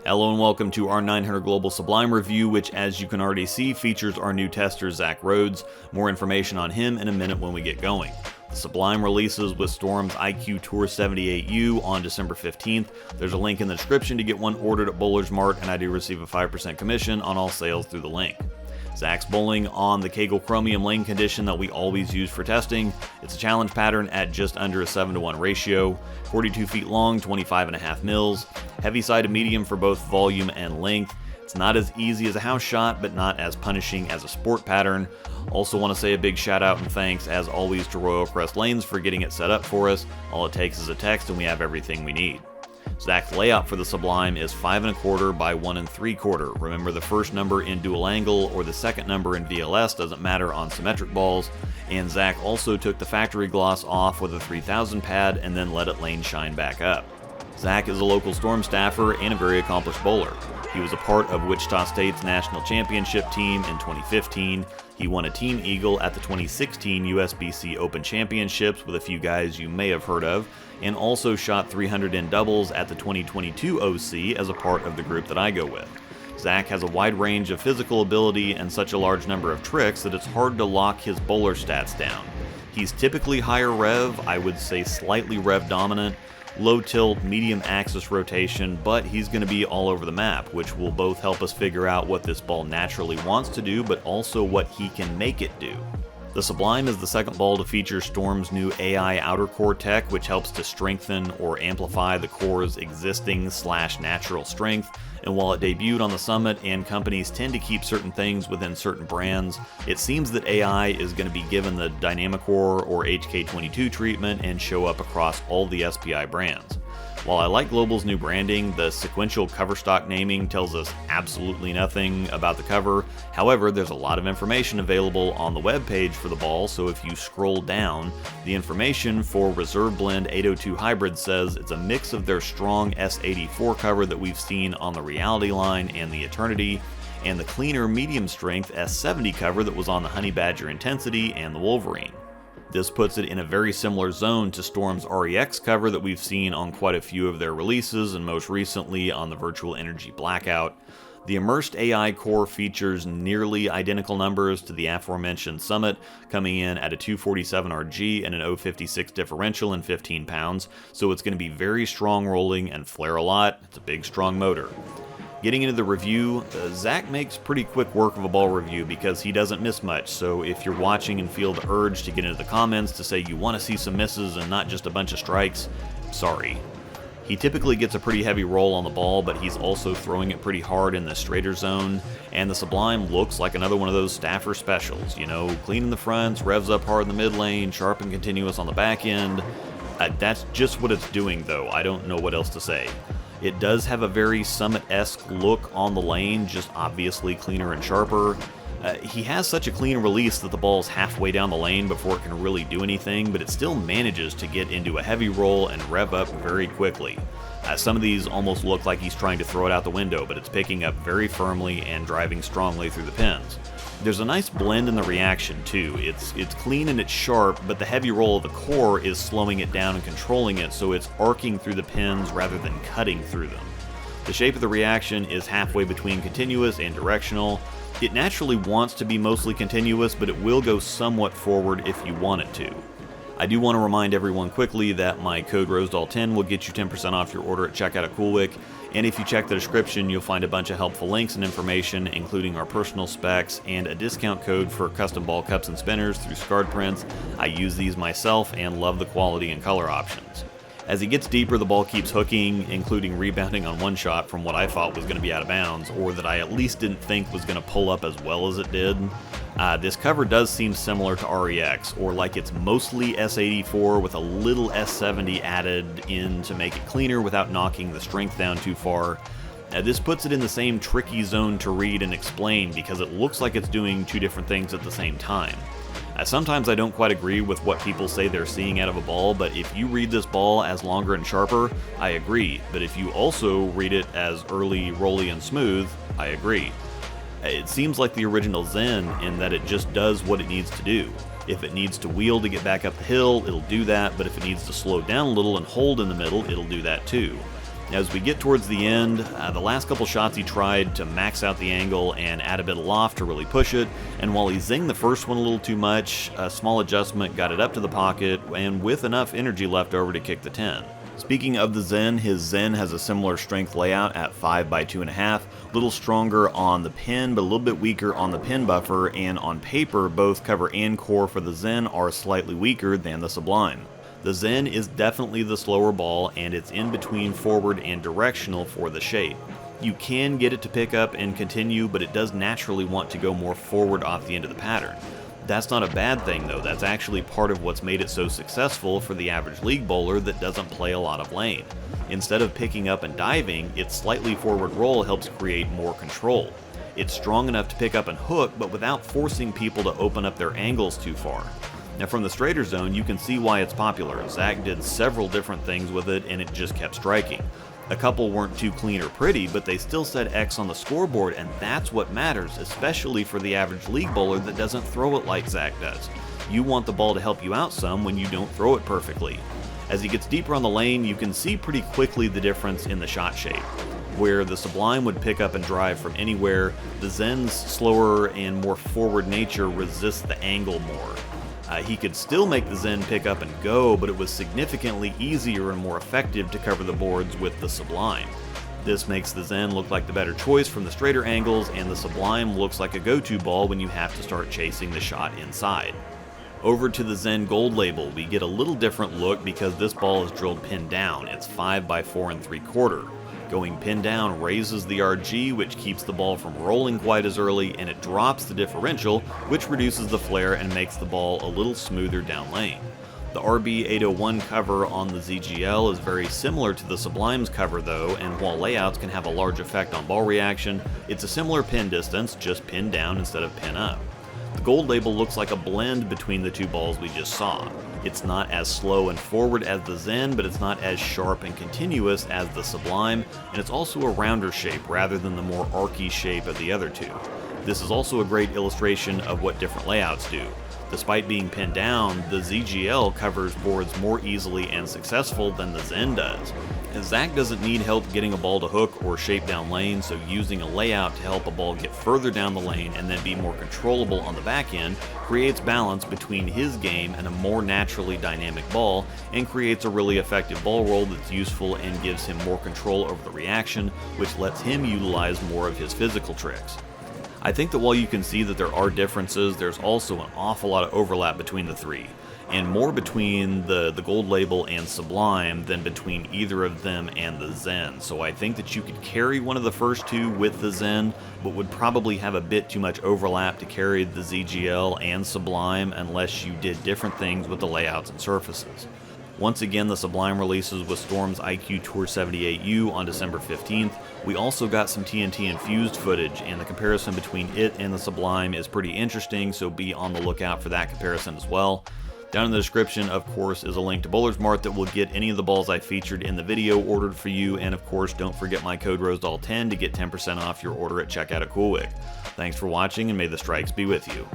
Hello and welcome to our 900 Global Sublime review, which, as you can already see, features our new tester, Rhoades. More information on him in a minute when we get going. The Sublime releases with Storm's IQ Tour 78U on December 15th. There's a link in the description to get one ordered at Bowler's Mart, and I do receive a 5% commission on all sales through the link. Zach's bowling on the Kegel Chromium lane condition that we always use for testing. It's a challenge pattern at just under a 7-to-1 ratio, 42 feet long, 25.5 mils, heavy sided medium for both volume and length. It's not as easy as a house shot, but not as punishing as a sport pattern. Also want to say a big shout out and thanks as always to Royal Crest Lanes for getting it set up for us. All it takes is a text and we have everything we need. Zach's layout for the Sublime is 5 1/4 by 1 3/4. Remember, the first number in dual angle or the second number in VLS doesn't matter on symmetric balls, and Zach also took the factory gloss off with a 3000 pad and then let it lane shine back up. Zach is a local Storm staffer and a very accomplished bowler. He was a part of Wichita State's national championship team in 2015. He won a Team Eagle at the 2016 USBC Open Championships with a few guys you may have heard of, and also shot 300 in doubles at the 2022 OC as a part of the group that I go with. Zach has a wide range of physical ability and such a large number of tricks that it's hard to lock his bowler stats down. He's typically higher rev, I would say slightly rev dominant, low tilt, medium axis rotation, but he's going to be all over the map, which will both help us figure out what this ball naturally wants to do, but also what he can make it do. The Sublime is the second ball to feature Storm's new AI outer core tech, which helps to strengthen or amplify the core's existing / natural strength. And while it debuted on the Summit and companies tend to keep certain things within certain brands, it seems that AI is going to be given the Dynamicore or HK22 treatment and show up across all the SPI brands. While I like Global's new branding, the sequential cover stock naming tells us absolutely nothing about the cover. However, there's a lot of information available on the webpage for the ball, so if you scroll down, the information for Reserve Blend 802 Hybrid says it's a mix of their strong S84 cover that we've seen on the Reality line and the Eternity, and the cleaner medium strength S70 cover that was on the Honey Badger Intensity and the Wolverine. This puts it in a very similar zone to Storm's REX cover that we've seen on quite a few of their releases, and most recently on the Virtual Energy Blackout. The Immersed AI core features nearly identical numbers to the aforementioned Summit, coming in at a 247 RG and an 056 differential in 15 pounds, so it's going to be very strong rolling and flare a lot. It's a big, strong motor. Getting into the review, Zach makes pretty quick work of a ball review because he doesn't miss much, so if you're watching and feel the urge to get into the comments to say you want to see some misses and not just a bunch of strikes, sorry. He typically gets a pretty heavy roll on the ball, but he's also throwing it pretty hard in the straighter zone, and the Sublime looks like another one of those staffer specials, you know, clean in the fronts, revs up hard in the mid lane, sharp and continuous on the back end. That's just what it's doing though, I don't know what else to say. It does have a very Summit-esque look on the lane, just obviously cleaner and sharper. He has such a clean release that the ball's halfway down the lane before it can really do anything, but it still manages to get into a heavy roll and rev up very quickly. Some of these almost look like he's trying to throw it out the window, but it's picking up very firmly and driving strongly through the pins. There's a nice blend in the reaction too. It's clean and it's sharp, but the heavy roll of the core is slowing it down and controlling it, so it's arcing through the pins rather than cutting through them. The shape of the reaction is halfway between continuous and directional. It naturally wants to be mostly continuous, but it will go somewhat forward if you want it to. I do want to remind everyone quickly that my code ROSEDAL10 will get you 10% off your order at checkout at CoolWick, and if you check the description, you'll find a bunch of helpful links and information, including our personal specs and a discount code for custom ball cups and spinners through Scarred Prints. I use these myself and love the quality and color options. As he gets deeper, the ball keeps hooking, including rebounding on one shot from what I thought was going to be out of bounds, or that I at least didn't think was going to pull up as well as it did. This cover does seem similar to REX, or like it's mostly S84 with a little S70 added in to make it cleaner without knocking the strength down too far. This puts it in the same tricky zone to read and explain because it looks like it's doing two different things at the same time. Sometimes I don't quite agree with what people say they're seeing out of a ball, but if you read this ball as longer and sharper, I agree. But if you also read it as early, rolly, and smooth, I agree. It seems like the original Zen in that it just does what it needs to do. If it needs to wheel to get back up the hill, it'll do that, but if it needs to slow down a little and hold in the middle, it'll do that too. As we get towards the end, the last couple shots he tried to max out the angle and add a bit of loft to really push it, and while he zinged the first one a little too much, a small adjustment got it up to the pocket and with enough energy left over to kick the 10. Speaking of the Zen, his Zen has a similar strength layout at 5 by 2.5, a little stronger on the pin but a little bit weaker on the pin buffer, and on paper both cover and core for the Zen are slightly weaker than the Sublime. The Zen is definitely the slower ball, and it's in between forward and directional for the shape. You can get it to pick up and continue, but it does naturally want to go more forward off the end of the pattern. That's not a bad thing though, that's actually part of what's made it so successful for the average league bowler that doesn't play a lot of lane. Instead of picking up and diving, its slightly forward roll helps create more control. It's strong enough to pick up and hook, but without forcing people to open up their angles too far. Now from the straighter zone, you can see why it's popular. Zach did several different things with it and it just kept striking. A couple weren't too clean or pretty, but they still said X on the scoreboard, and that's what matters, especially for the average league bowler that doesn't throw it like Zach does. You want the ball to help you out some when you don't throw it perfectly. As he gets deeper on the lane, you can see pretty quickly the difference in the shot shape. Where the Sublime would pick up and drive from anywhere, the Zen's slower and more forward nature resists the angle more. He could still make the Zen pick up and go, but it was significantly easier and more effective to cover the boards with the Sublime. This makes the Zen look like the better choice from the straighter angles, and the Sublime looks like a go-to ball when you have to start chasing the shot inside. Over to the Zen Gold Label, we get a little different look because this ball is drilled pin down. It's 5 by 4 3/4. Going pin down raises the RG, which keeps the ball from rolling quite as early, and it drops the differential, which reduces the flare and makes the ball a little smoother down lane. The RB801 cover on the ZGL is very similar to the Sublime's cover though, and while layouts can have a large effect on ball reaction, it's a similar pin distance, just pin down instead of pin up. The Gold Label looks like a blend between the two balls we just saw. It's not as slow and forward as the Zen, but it's not as sharp and continuous as the Sublime, and it's also a rounder shape rather than the more archy shape of the other two. This is also a great illustration of what different layouts do. Despite being pinned down, the ZGL covers boards more easily and successful than the Zen does. And Zach doesn't need help getting a ball to hook or shape down lane, so using a layout to help a ball get further down the lane and then be more controllable on the back end creates balance between his game and a more naturally dynamic ball, and creates a really effective ball roll that's useful and gives him more control over the reaction, which lets him utilize more of his physical tricks. I think that while you can see that there are differences, there's also an awful lot of overlap between the three, and more between the Gold Label and Sublime than between either of them and the Zen. So I think that you could carry one of the first two with the Zen, but would probably have a bit too much overlap to carry the ZGL and Sublime unless you did different things with the layouts and surfaces. Once again, the Sublime releases with Storm's IQ Tour 78U on December 15th. We also got some TNT infused footage, and the comparison between it and the Sublime is pretty interesting, so be on the lookout for that comparison as well. Down in the description, of course, is a link to Bowler's Mart that will get any of the balls I featured in the video ordered for you, and of course, don't forget my code ROSEDALL10 to get 10% off your order at checkout at CoolWick. Thanks for watching, and may the strikes be with you.